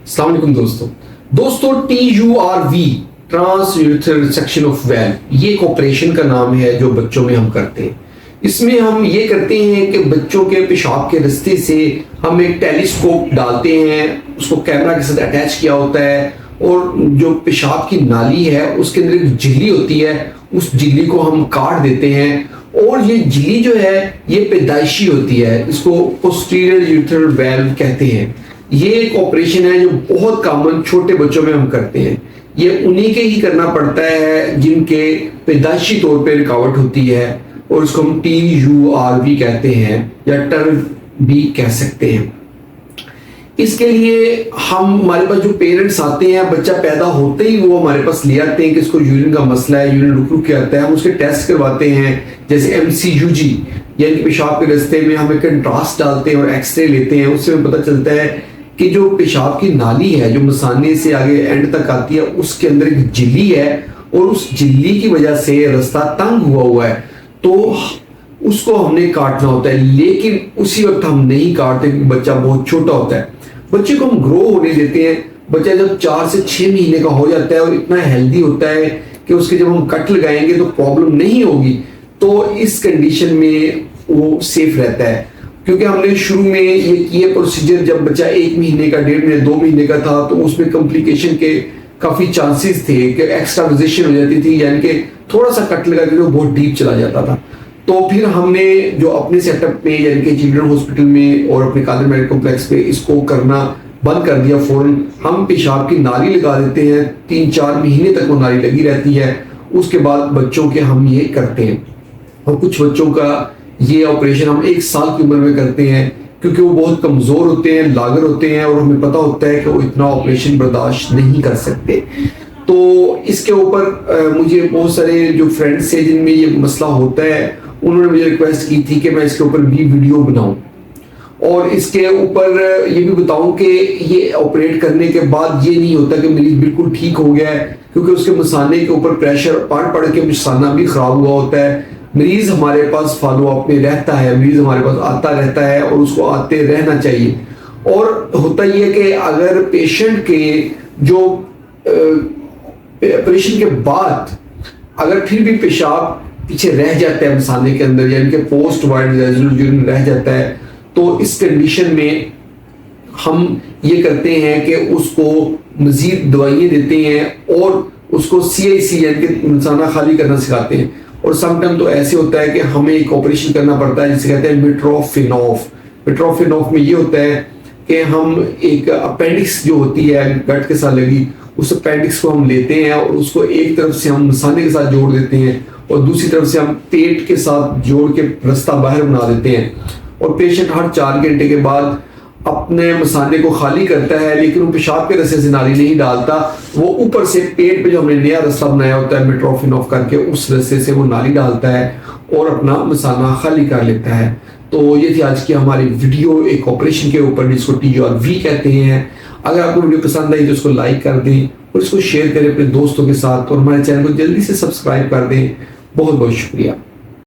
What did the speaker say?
अस्सलाम वालेकुम दोस्तों TURV trans urethral resection of valve ये एक ऑपरेशन का नाम है जो बच्चों में हम करते हैं। इसमें हम ये करते हैं कि बच्चों के पेशाब के रास्ते से हम एक टेलीस्कोप डालते हैं, उसको कैमरा के साथ अटैच किया होता है और जो पेशाब की नाली है उसके अंदर एक झिल्ली होती है, उस झिल्ली को हम काट देते हैं और ये झिल्ली जो है ये पैदाइशी होती है, इसको पोस्टीरियर यूरेथ्रल वेल्व कहते हैं। ये एक ऑपरेशन है जो बहुत कॉमन छोटे बच्चों में हम करते हैं। ये उन्हीं के ही करना पड़ता है जिनके पैदाइशी तौर पे रुकावट होती है और उसको हम TURV कहते हैं या टर्व भी कह सकते हैं। इसके लिए हमारे पास जो पेरेंट्स आते हैं, बच्चा पैदा होते ही वो हमारे पास ले आते हैं कि इसको यूरिन का मसला है, यूरिन रुक रुक के आता है, हम उसके टेस्ट करवाते हैं जैसे MCUG यानी कि पेशाब के रास्ते में हम एक कंट्रास्ट डालते हैं और एक्सरे लेते हैं। उससे हमें पता चलता है कि जो पेशाब की नाली है जो मसाने से आगे एंड तक आती है उसके अंदर एक झिल्ली है और उस झिल्ली की वजह से रास्ता तंग हुआ है, तो उसको हमने काटना होता है। लेकिन उसी वक्त हम नहीं काटते क्योंकि बच्चा बहुत छोटा होता है। बच्चे को हम ग्रो होने देते हैं। बच्चा जब 4 से 6 महीने का हो जाता है और इतना हेल्दी होता है कि उसके जब हम कट लगाएंगे तो प्रॉब्लम नहीं होगी, तो इस कंडीशन में वो सेफ रहता है। क्योंकि हमने शुरू में ये प्रोसीजर जब बच्चा 1 महीने का, 1.5 महीने, 2 महीने का था तो उसमें कॉम्प्लिकेशन के काफी चांसेस थे कि एक्स्ट्रावाइजेशन हो जाती थी, यानी कि थोड़ा सा कट लगा के वो बहुत डीप चला जाता था। तो फिर हमने जो अपने सेटअप में यानी कि चिल्ड्रन हॉस्पिटल में और अपने कादिर मेडिकल कॉम्प्लेक्स पे इसको करना बंद कर दिया फौरन। हम पेशाब की नाली लगा देते हैं, 3-4 महीने तक वो नाली लगी रहती है। उसके बाद बच्चों के हम ये करते हैं और कुछ बच्चों का ये ऑपरेशन हम 1 साल की उम्र में करते हैं क्योंकि वो बहुत कमजोर होते हैं, लागर होते हैं और हमें पता होता है कि वो इतना ऑपरेशन बर्दाश्त नहीं कर सकते। तो इसके ऊपर मुझे बहुत सारे जो फ्रेंड्स हैं जिनमें ये मसला होता है उन्होंने मुझे रिक्वेस्ट की थी कि मैं इसके ऊपर भी वीडियो बनाऊं और इसके ऊपर ये भी बताऊं कि ये ऑपरेट करने के बाद ये नहीं होता कि मरीज बिल्कुल ठीक हो गया है, क्योंकि उसके मसाने के ऊपर प्रेशर पड़ के मसाना भी खराब हुआ होता है। मरीज हमारे पास फॉलो अप में रहता है, मरीज हमारे पास आता रहता है और उसको आते रहना चाहिए। और होता ये कि अगर पेशेंट के जो ऑपरेशन के बाद अगर फिर भी पेशाब पीछे रह जाता है मसाने के अंदर यानी कि पोस्ट वाइड यूरिन रह जाता है, तो इस कंडीशन में हम ये करते हैं कि उसको मजीद दवाइयाँ देते हैं और उसको CIC यानी कि मसाना खाली करना सिखाते हैं। और समटाइम तो ऐसे होता है कि हमें एक ऑपरेशन करना पड़ता है जिसे कहते हैं मिट्रोफिनॉफ। मिट्रोफिनॉफ में ये होता है कि हम एक अपेंडिक्स जो होती है गट के साथ लगी, उस अपेंडिक्स को हम लेते हैं और उसको एक तरफ से हम मसाने के साथ जोड़ देते हैं और दूसरी तरफ से हम पेट के साथ जोड़ के रास्ता बाहर बना देते हैं। और पेशेंट हर 4 घंटे के बाद अपने मसाने को खाली करता है, लेकिन वो पेशाब के रास्ते से नाली नहीं डालता, वो ऊपर से पेट पे जो हमने नया रास्ता बनाया होता है मिट्रोफिनॉफ करके उस रास्ते से वो नाली डालता है और अपना मसाना खाली कर लेता है। तो ये थी आज की हमारी वीडियो एक ऑपरेशन के ऊपर जिसको TURV कहते हैं। अगर आपको वीडियो पसंद आई तो उसको लाइक कर दें और इसको शेयर करें अपने दोस्तों के साथ और हमारे चैनल को जल्दी से सब्सक्राइब कर दें। बहुत बहुत शुक्रिया।